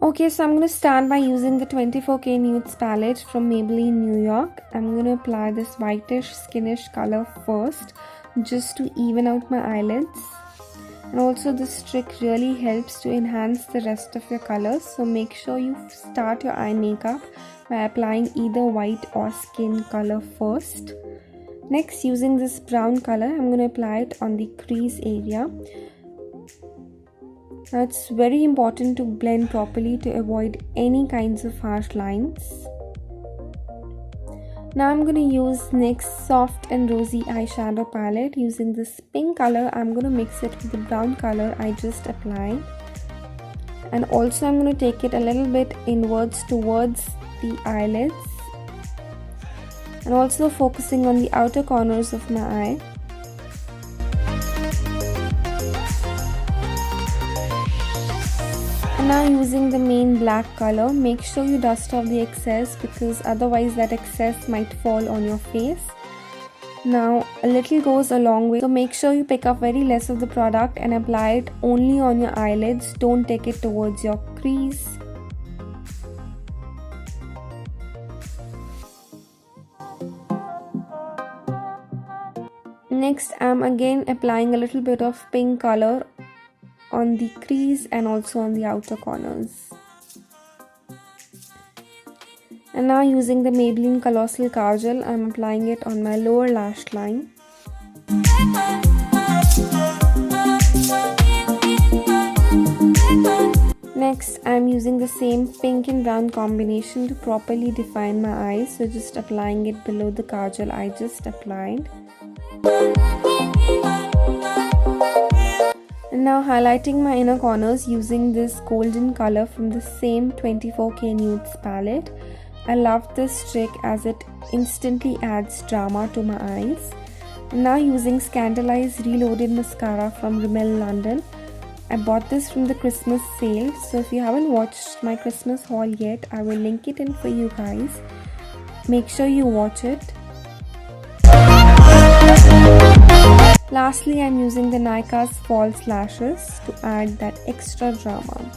Okay, so I'm going to start by using the 24K Nudes palette from Maybelline New York. I'm going to apply this whitish skinish color first just to even out my eyelids. And also this trick really helps to enhance the rest of your colors. So make sure you start your eye makeup by applying either white or skin color first. Next, using this brown color, I'm going to apply it on the crease area. Now it's very important to blend properly to avoid any kinds of harsh lines. Now I'm going to use NYX's soft and rosy eyeshadow palette. Using this pink color, I'm going to mix it with the brown color I just applied. And also I'm going to take it a little bit inwards towards the eyelids. And also focusing on the outer corners of my eye. And now using the main black color, make sure you dust off the excess because otherwise that excess might fall on your face. Now a little goes a long way, so make sure you pick up very less of the product and apply it only on your eyelids. Don't take it towards your crease. Next, I'm again applying a little bit of pink color on the crease and also on the outer corners. And now using the Maybelline Colossal Kajal, I'm applying it on my lower lash line. Next, I'm using the same pink and brown combination to properly define my eyes. So just applying it below the kajal I just applied. And now highlighting my inner corners using this golden color from the same 24K Nudes palette. I love this trick as it instantly adds drama to my eyes. And now using Scandalize Reloaded Mascara from Rimmel London. I bought this from the Christmas sale, so if you haven't watched my Christmas haul yet, I will link it in for you guys. Make sure you watch it. Lastly, I'm using the Nykaa's false lashes to add that extra drama.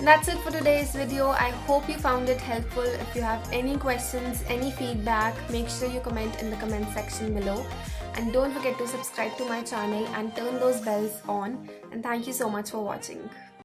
That's it for today's video. I hope you found it helpful. If you have any questions, any feedback, make sure you comment in the comment section below. And don't forget to subscribe to my channel and turn those bells on. And thank you so much for watching.